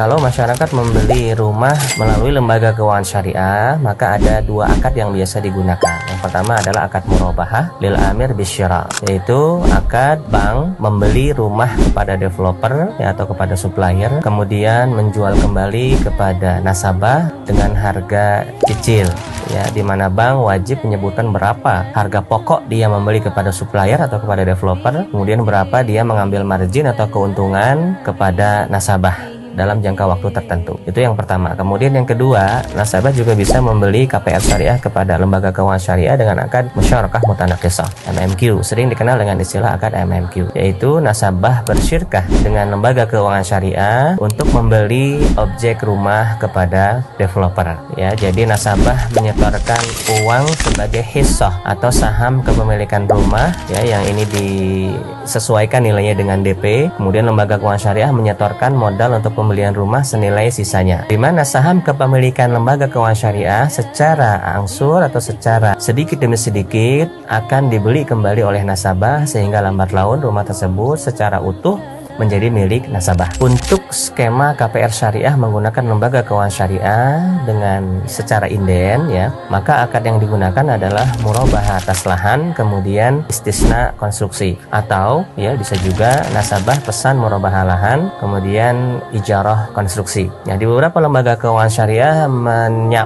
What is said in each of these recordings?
kalau masyarakat membeli rumah melalui lembaga keuangan syariah, maka ada dua akad yang biasa digunakan. Yang pertama adalah akad murabahah lil amir bisyira, yaitu akad bank membeli rumah kepada developer ya, atau kepada supplier, kemudian menjual kembali kepada nasabah dengan harga cicil ya, di mana bank wajib menyebutkan berapa harga pokok dia membeli kepada supplier atau kepada developer, kemudian berapa dia mengambil margin atau keuntungan kepada nasabah dalam jangka waktu tertentu. Itu yang pertama. Kemudian yang kedua, nasabah juga bisa membeli KPR syariah kepada lembaga keuangan syariah dengan akad musyarakah mutanaqisah, MMQ, sering dikenal dengan istilah akad MMQ, yaitu nasabah bersyirkah dengan lembaga keuangan syariah untuk membeli objek rumah kepada developer ya. Jadi nasabah menyetorkan uang sebagai hissah atau saham kepemilikan rumah ya, yang ini disesuaikan nilainya dengan DP. Kemudian lembaga keuangan syariah menyetorkan modal untuk pembelian rumah senilai sisanya, di mana saham kepemilikan lembaga keuangan syariah secara angsur atau secara sedikit demi sedikit akan dibeli kembali oleh nasabah, sehingga lambat laun rumah tersebut secara utuh menjadi milik nasabah. Untuk skema KPR syariah menggunakan lembaga keuangan syariah dengan secara inden ya, maka akad yang digunakan adalah murabahah atas lahan, kemudian istisna konstruksi, atau ya bisa juga nasabah pesan murabahah lahan kemudian ijarah konstruksi. Ya, di beberapa lembaga keuangan syariah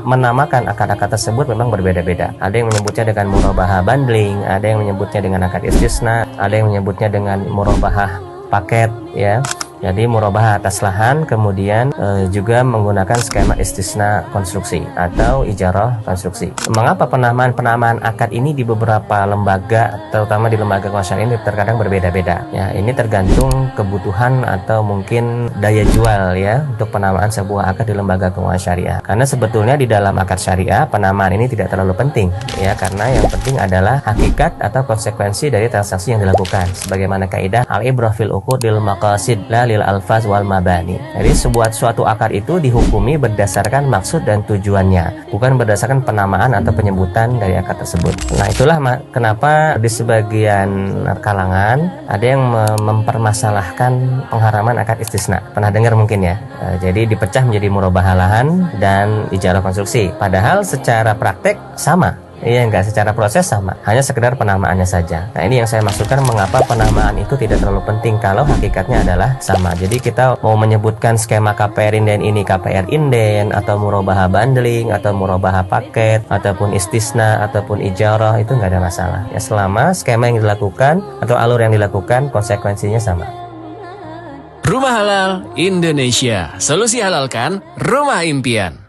menamakan akad-akad tersebut memang berbeda-beda. Ada yang menyebutnya dengan murabahah bundling, ada yang menyebutnya dengan akad istisna, ada yang menyebutnya dengan murabahah paket ya. Jadi murabahah atas lahan, kemudian juga menggunakan skema istisna konstruksi atau ijarah konstruksi. Mengapa penamaan akad ini di beberapa lembaga, terutama di lembaga keuangan syariah ini terkadang berbeda-beda ya. Ini tergantung kebutuhan atau mungkin daya jual ya untuk penamaan sebuah akad di lembaga keuangan syariah. Karena sebetulnya di dalam akad syariah penamaan ini tidak terlalu penting ya, karena yang penting adalah hakikat atau konsekuensi dari transaksi yang dilakukan. Sebagaimana kaidah al-ibrah fil uqudil maqasid la lil alfaz wal mabani. Jadi suatu akad itu dihukumi berdasarkan maksud dan tujuannya, bukan berdasarkan penamaan atau penyebutan dari akad tersebut. Nah, itulah kenapa di sebagian kalangan ada yang mempermasalahkan pengharaman akad istisna. Pernah dengar mungkin ya. Jadi dipecah menjadi murabahah lahan dan ijarah konstruksi. Padahal secara praktek sama. Iya, enggak, secara proses sama, hanya sekedar penamaannya saja. Nah, ini yang saya maksudkan mengapa penamaan itu tidak terlalu penting kalau hakikatnya adalah sama. Jadi kita mau menyebutkan skema KPR inden ini KPR inden, atau murabahah bundling, atau murabahah paket, ataupun istisna, ataupun ijarah, itu enggak ada masalah ya, selama skema yang dilakukan atau alur yang dilakukan konsekuensinya sama. Rumah Halal Indonesia, solusi halalkan rumah impian.